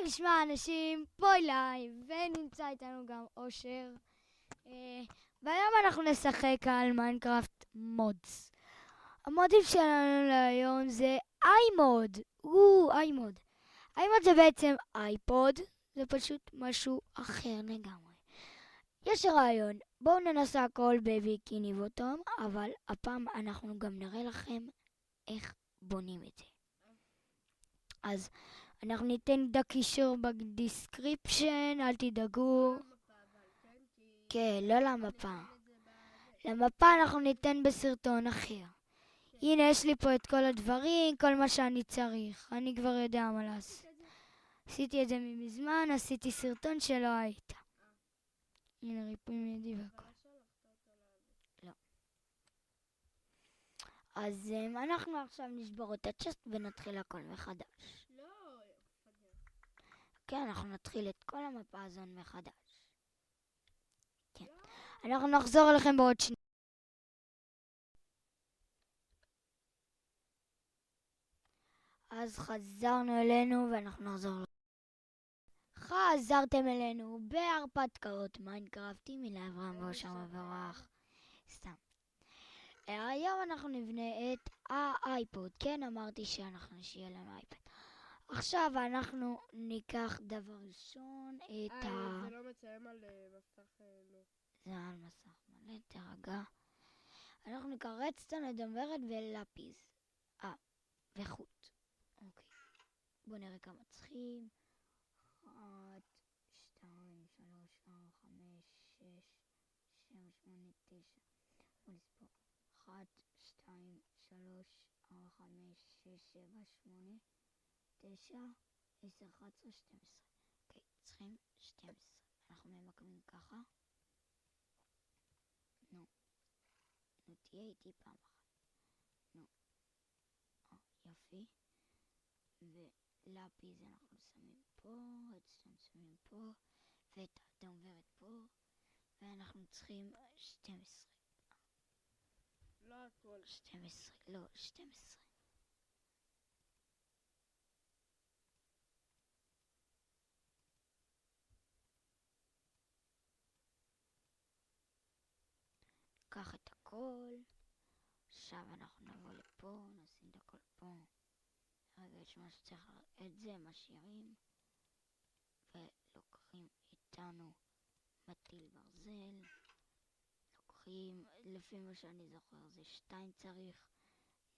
נשמע אנשים? פה אליי, ונמצא איתנו גם אושר. והיום אנחנו נשחק על מיינקראפט מודס. המודים שלנו להיום זה iMod. iMod. iMod זה בעצם אייפוד, זה פשוט משהו אחר לגמרי. יש רעיון, בואו ננסה הכל בביקיני בוטום, אבל הפעם אנחנו גם נראה לכם איך בונים את זה. אז אנחנו ניתן את הקישור בדיסקריפשן, אל תדאגו. כן, לא למפה. למפה אנחנו ניתן בסרטון אחר. הנה, יש לי פה את כל הדברים, כל מה שאני צריך. אני כבר יודע מה לעשות. עשיתי את זה מזמן, עשיתי סרטון שלא היית. הנה, ריפוי מיידי והכל. לא. אז אנחנו עכשיו נשבור את הצ'סט ונתחיל הכל מחדש. כן, אנחנו נתחיל את כל המפה הזאת מחדש. כן. אנחנו נחזור אליכם בעוד שניה. אז חזרנו אלינו ואנחנו נחזור. חזרתם אלינו בהרפתקאות מיינקראפטים מן אברהם ואושר מבורך. סתם. היום אנחנו נבנה את האייפוד. כן, אמרתי שאנחנו נשאיר לנו אייפד. עכשיו אנחנו ניקח דבר ראשון את זה לא מצלם על מסך לא. זה על מסך מלא, תרגע. אנחנו ניקח רדסטון, אדמברד ולפיס. וחוט. אוקיי. בואו נראה כמה צריכים. 1, 2, 3, 4, 5, 6, 7, 8, 9. בואו נספור. 1, 2, 3, 4, 5, 6, 7, 8, 9, 10, 11, 12. אוקיי, צריכים 12. אנחנו ממקמים ככה. תהיה איתי פעם אחת. יופי. ולפיס אנחנו שמים פה, רדסטון שמים פה, ואת האדמברד פה, ואנחנו צריכים 12. לא הכל. 12, לא, 12. קח את הכל. עכשיו אנחנו נבוא לפה, נשים את הכל פה. רגע, יש מה שצריך, את זה משאירים. ולוקחים איתנו מטיל ברזל. לוקחים, לפי מה שאני זוכר, זה 2 צריך.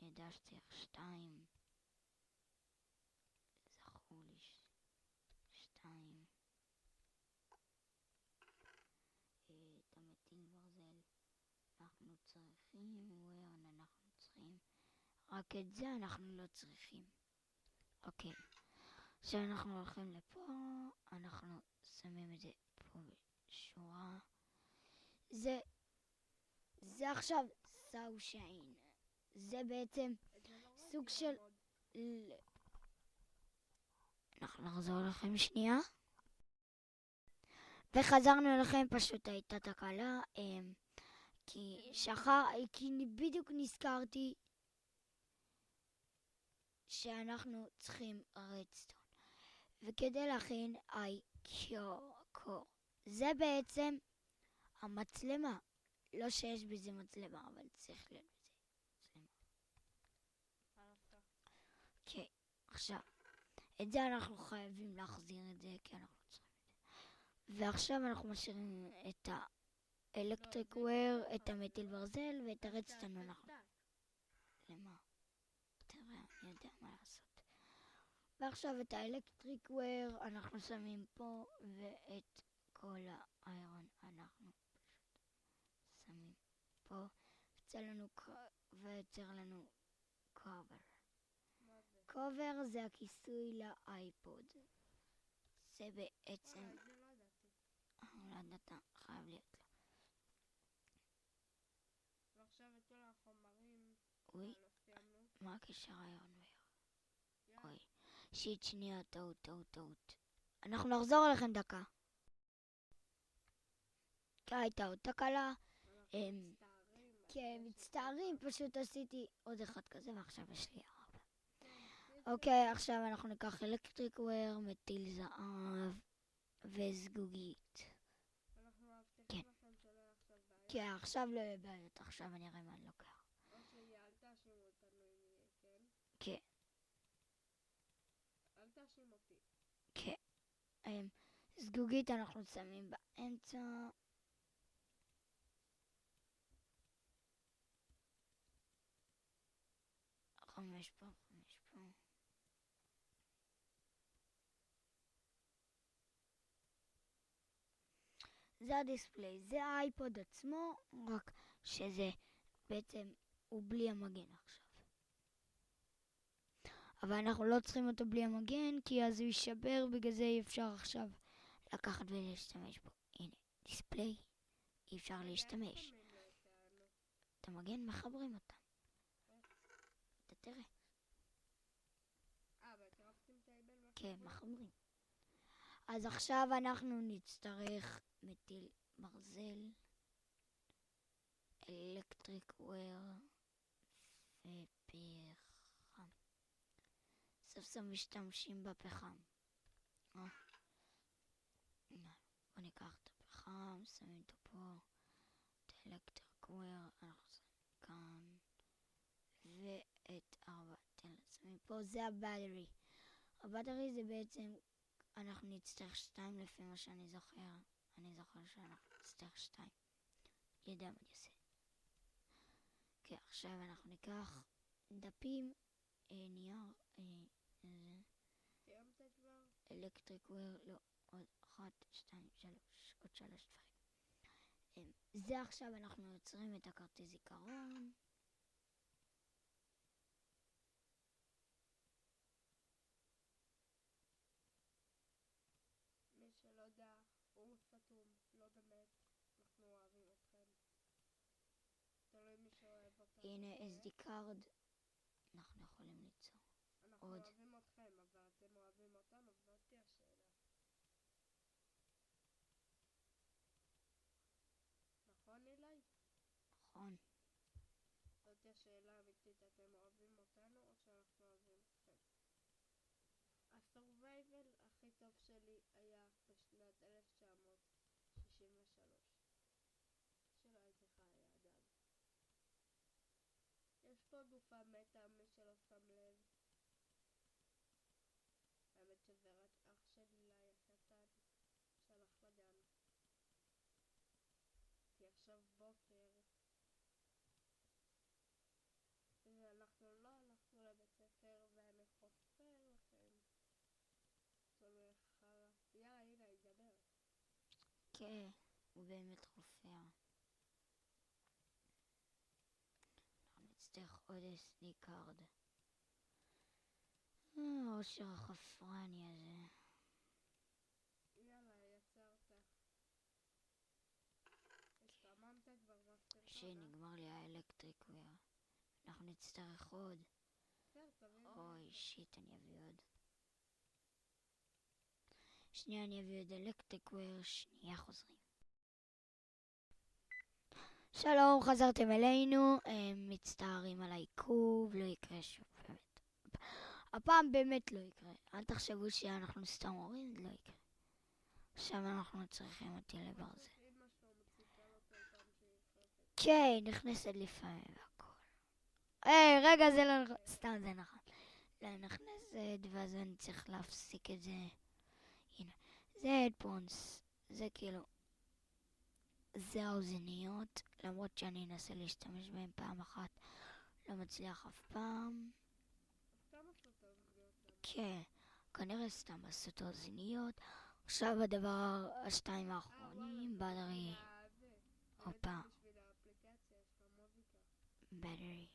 נדע שצריך 2. זכרו לי 2. את המטיל ברזל אנחנו צריכים, אנחנו צריכים. רק את זה אנחנו לא צריכים. אוקיי. עכשיו אנחנו הולכים לפה, אנחנו שמים את זה פה בשורה. זה עכשיו סאו שיין. זה בעצם סוג של... אנחנו נחזור לכם שנייה. וחזרנו אליכם, פשוט הייתה תקלה. כי בדיוק נזכרתי שאנחנו צריכים רדסטון. וכדי להכין קור. זה בעצם המצלמה. לא שיש בזה מצלמה, אבל צריך להיות בזה מצלמה. אוקיי, עכשיו. את זה אנחנו חייבים להחזיר את זה, כי אנחנו צריכים את זה. ועכשיו אנחנו משאירים את האלקטריק וויר, את המטיל ברזל ואת הרדסטון אנחנו... למה? תראה, אני יודע מה לעשות. ועכשיו את האלקטריק וויר אנחנו שמים פה, ואת כל האיירון אנחנו פשוט שמים פה. ויוצר לנו קובר. קובר זה הכיסוי לאייפוד. זה בעצם... לא ידעת, חייב להיות לו. ועכשיו את כל החומרים... אוי, מה הקשר איירון ואיירון? אוי, שיט שנייה, טעות. אנחנו נחזור אליכם דקה. הייתה עוד תקלה. כן, מצטערים, פשוט עשיתי עוד אחד כזה ועכשיו יש לי 4. אוקיי, עכשיו אנחנו ניקח אלקטריק וויר, מטיל זהב וזגוגית. אנחנו מבטיחים כן. לכם שלא יהיה עכשיו בעיה. כן, עכשיו לא יהיה בעיות, עכשיו אני אראה מה אני לוקח. או שיהיה, אל תאשימו אותנו אם יהיה, כן? כן, אל תאשים אותי. כן. זגוגית אנחנו שמים באמצע. 5 פה, 5 פה. זה הדיספליי, זה האייפוד עצמו, רק שזה בעצם הוא בלי המגן עכשיו. אבל אנחנו לא צריכים אותו בלי המגן, כי אז הוא יישבר, בגלל זה אי אפשר עכשיו לקחת ולהשתמש בו. הנה, דיספליי, אי אפשר רגע, איך להשתמש. שמים לו את ה... את המגן מחברים אותם. אתה תראה. בקרפטינג טייבל? כן, מחברים. אז עכשיו אנחנו נצטרך מטיל ברזל, אלקטריק וויר ופחם. סוף סוף משתמשים בפחם. בוא ניקח את הפחם, שמים אותו פה, את האלקטריק וויר, אנחנו שמים כאן, ואת 4 שמים פה, זה הבטרי. הבטרי זה בעצם, אנחנו נצטרך 2 לפי מה שאני זוכר. אני זוכר שאנחנו נצטרך 2. יודע מה אני עושה. כן, עכשיו אנחנו ניקח דפים, נייר, סיימת כבר? אלקטריק וויר, לא, עוד 1, 2, 3, עוד 3 דברים. זה עכשיו אנחנו יוצרים את הכרטיס זיכרון. מי שלא יודע, הוא סתום, לא באמת. אנחנו אוהבים אתכם. תלוי מי שאוהב אותנו. הנה כן? SD card, אנחנו יכולים ליצור. אנחנו עוד. אוהבים אתכם, אבל אתם אוהבים אותנו, זאת תהיה השאלה. נכון, אילי? נכון. זאת תהיה שאלה אמיתית, אתם אוהבים אותנו או שאנחנו אוהבים אתכם? הסורווייבל הכי טוב שלי היה בשנת 1963. שלא הייתי חיי אדם. יש פה גופה מתה, מי שלא שם לב. האמת שזה רק אח של אילי הקטן שהלך לגן. כי עכשיו בוקר ואנחנו לא הלכנו לבית ספר ואני חופר לכם. תלוי איך חרא. יאללה, הנה, ידבר. כן, הוא באמת חופר. אנחנו נצטרך עוד SD card. האושר החפרני הזה. יאללה, יצרת. הסתממת כבר בסרטון, שנגמר לי האלקטריק וויר. אנחנו נצטרך עוד. בסדר, תביא אוי, שיט, אני אביא עוד. שנייה, אני אביא עוד אלקטריק וויר, שנייה חוזרים. שלום, חזרתם אלינו, מצטערים על העיכוב, לא יקרה שוב, באמת. הפעם באמת לא יקרה, אל תחשבו שאנחנו סתם אומרים, לא יקרה. עכשיו אנחנו צריכים אותי לברזל. פשוט אמא שלו מציפה לו כל פעם שהיא נכנסת. כן, נכנסת לפעמים והכל. היי, רגע, זה לא נכון, סתם זה נכון. לא נכנסת, ואז אני צריך להפסיק את זה. הנה, זה הדפונס, זה כאילו, זה האוזניות, למרות שאני אנסה להשתמש בהם פעם אחת, לא מצליח אף פעם. סתם עשו את האוזניות למה? כן, כנראה סתם עשו את האוזניות. עכשיו הדבר, השתיים האחרונים, בטרי, הופה, בשביל האפליקציה, יש לך מוזיקה. בטרי.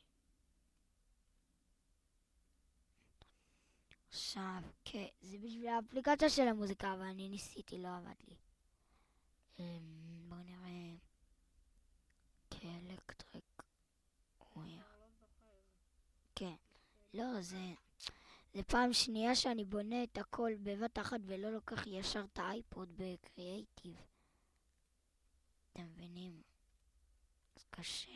עכשיו, כן, זה בשביל האפליקציה של המוזיקה, אבל אני ניסיתי, לא עבד לי. בואו נראה. כאלקטריק וויר. כבר לא זוכר. כן. לא, זה פעם שנייה שאני בונה את הכל בבת אחת ולא לוקח ישר את האייפוד בקריאייטיב. אתם מבינים? זה קשה.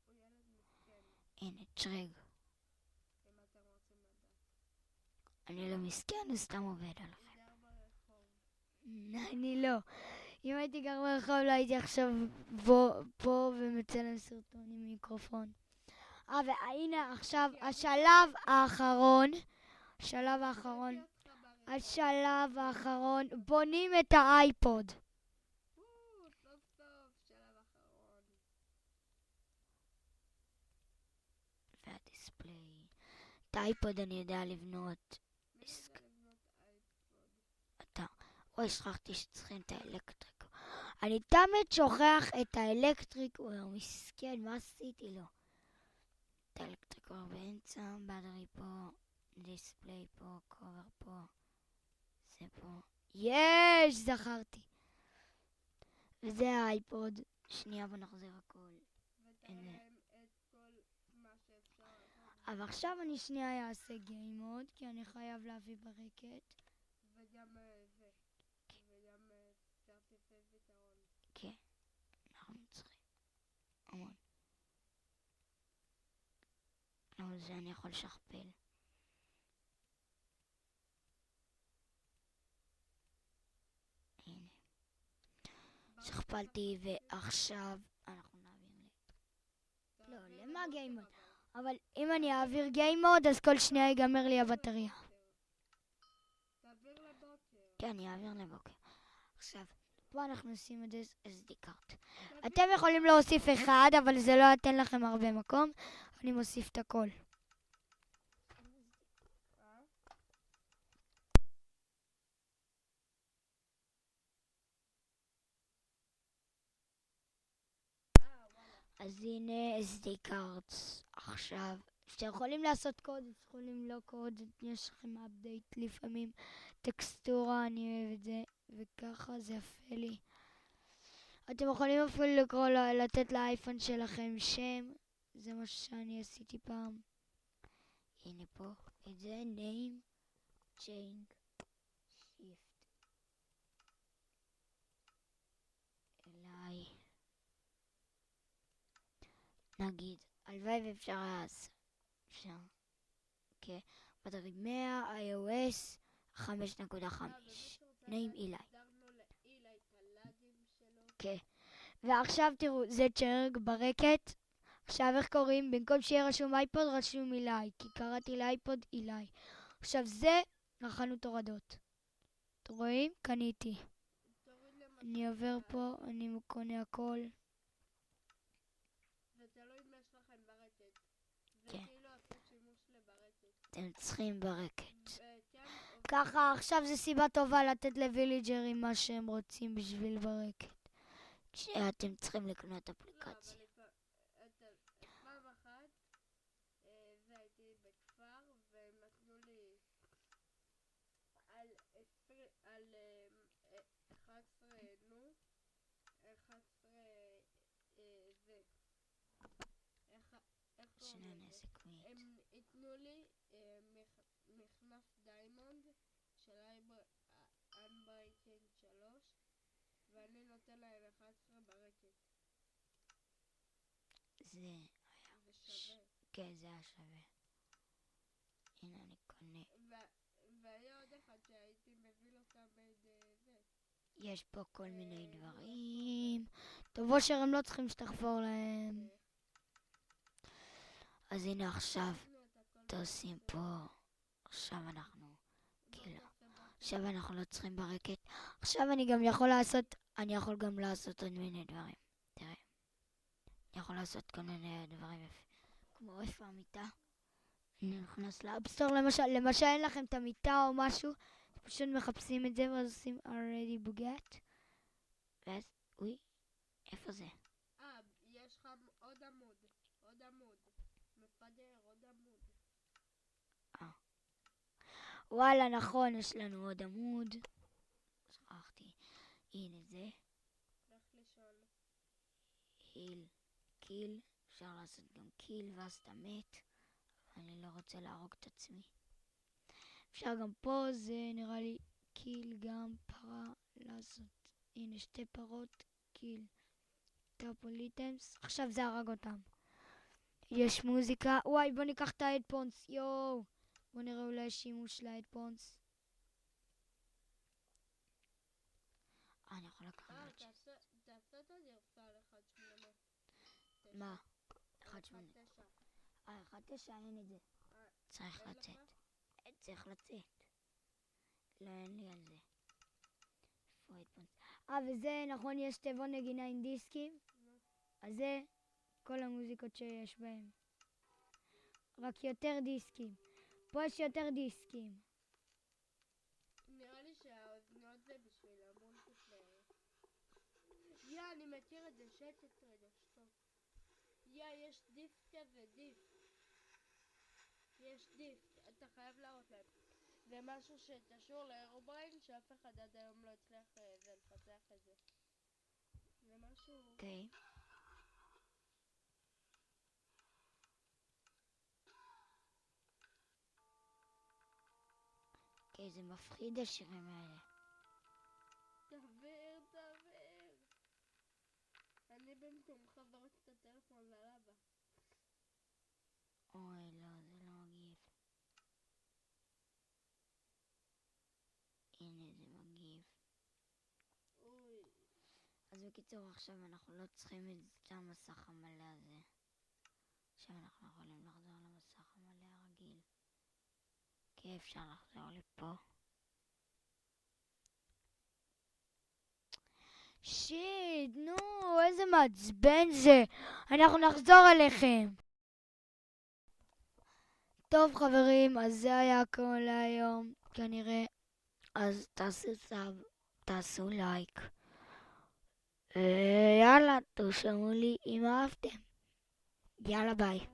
הוא ילד מסכן. הנה, צ'רג. אם אתם רוצים לדעת. אני לא מסכן, הוא סתם עובד עליכם. אני גר ברחוב. אני לא. אם הייתי גר ברחוב, לא הייתי עכשיו פה ומצלם סרטון עם מיקרופון. והנה עכשיו השלב האחרון. השלב האחרון. ראיתי אותך ברחוב. השלב האחרון. בונים את האייפוד. סוף סוף, שלב אחרון. והדיספליי. את האייפוד אני יודע לבנות. מי יודע לבנות אייפוד? אתה. אוי, שכחתי שצריכים את האלקטריק. אני תמיד שוכח את האלקטריק. הוא מסכן, מה עשיתי לו? את האלקטריק כבר באמצע, בטרי פה, דיספליי פה, קובר פה, זה פה. יש! זכרתי. וזה האייפוד. שנייה, בוא נחזיר הכל. ותראה להם את כל מה שאפשר לעשות. אבל עכשיו אני שנייה אעשה גיימוד, כי אני חייב להביא ברקת. וגם זה. וגם כרטיסי זיכרון. כן, אנחנו צריכים. המון. אבל זה אני יכול לשכפל. הנה. שכפלתי ועכשיו אנחנו נעביר לא, למה גיימוד? אבל אם אני אעביר גיימוד, אז כל שנייה ייגמר לי הבטריה. תעביר לבוקר. כן, אני אעביר לבוקר. עכשיו, פה אנחנו עושים את SD קארט. אתם יכולים להוסיף אחד, אבל זה לא ייתן לכם הרבה מקום. אני מוסיף את הכל. אז הנה SD cards. עכשיו, אתם יכולים לעשות קוד, יכולים לא קוד, יש לכם update לפעמים, טקסטורה, אני אוהב את זה, וככה זה יפה לי. אתם יכולים אפילו לתת לאייפון שלכם שם, זה מה שאני עשיתי פעם. הנה פה, את זה name, change, shift. אליי. נגיד, הלוואי ואפשר לעשות. אפשר. כן. בטרי 100, iOS 5.5. name אילי. דרנו לאילי את הלאגים שלו. כן. ועכשיו תראו, זה צ'רג ברקת. עכשיו איך קוראים? במקום שיהיה רשום אייפוד, רשום אילי. כי קראתי לאייפוד אילי. עכשיו זה החנות הורדות. אתם רואים? קניתי. אני עובר פה, אני קונה הכל. זה תלוי אם יש לכם ברקת. זה כן. כאילו עושה שימוש לברקת. אתם צריכים ברקת. כן, ככה עכשיו זה סיבה טובה לתת לוויליג'רים מה שהם רוצים בשביל ברקת. כשאתם צריכים לקנות אפליקציה. פעם אחת זה הייתי בכפר והם נתנו לי על 11 נו 11 זה איך שני קוראים לזה? נזק הם ייתנו לי מכנס דיימונד של Unbreaking 3 ואני נותן להם 11 ברקת. זה שווה. כן, זה היה שווה. הנה אני קונה. והיה עוד אחד שהייתי מביא לו תמיד זה. יש פה כל מיני דברים. טוב, אושר הם לא צריכים שתחפור להם. אז הנה עכשיו, תעושים פה. עכשיו אנחנו, כאילו, עכשיו אנחנו לא צריכים ברקת. עכשיו אני גם יכול לעשות, אני יכול גם לעשות עוד מיני דברים. תראה. אני יכול לעשות כל מיני דברים יפים. כמו איפה המיטה. אני נכנס לאפסטור למשל אין לכם את המיטה או משהו. פשוט מחפשים את זה ואז עושים already בוגט. ואז, אוי, איפה זה? יש לך עוד עמוד. מפדר עוד עמוד. וואלה, נכון, יש לנו עוד עמוד. שכחתי. הנה זה. לך לישון. היל, קיל. אפשר לעשות גם קיל ואז אתה מת. אני לא רוצה להרוג את עצמי. אפשר גם פה, זה נראה לי קיל גם פרה לעשות. הנה שתי פרות, קיל. טאפוליטמס. עכשיו זה הרג אותם. יש מוזיקה. וואי, בוא ניקח את ההדפונס. יואו. בוא נראה אולי שימוש להדפונס. אני יכול לקחת. תעשה את הגרסה על 1.8. מה? 1.8. 1.9. 1.9 אין את זה. צריך אין לצאת. לך? צריך לצאת. לא, אין לי על זה. איפה ההדפונס? וזה, נכון, יש תיבון נגינה עם דיסקים? אז זה כל המוזיקות שיש בהם. רק יותר דיסקים. פה יש יותר דיסקים. נראה לי שהאוזניות זה בשביל המולטיפלייר. אני מכיר את זה, שקט רגע, שטוב. יש דיף כזה, דיף. יש דיף, אתה חייב להראות להם. זה משהו שקשור לאירובריין, שאף אחד עד היום לא הצליח לפתח את זה. זה משהו... אוקיי. אוקיי, זה מפחיד השירים האלה. תעביר. אני במקומך זורק את הטלפון ללבה. אוי, לא, זה לא מגיב. הנה, זה מגיב. אוי. אז בקיצור, עכשיו אנחנו לא צריכים את המסך המלא הזה. עכשיו אנחנו יכולים לחזור למסך המלא הרגיל. כי אפשר לחזור לפה. שיט, נו, איזה מעצבן זה. אנחנו נחזור אליכם. טוב חברים, אז זה היה הכל להיום, כנראה. אז תעשו סאב, תעשו לייק. יאללה, תרשמו לי אם אהבתם. יאללה ביי.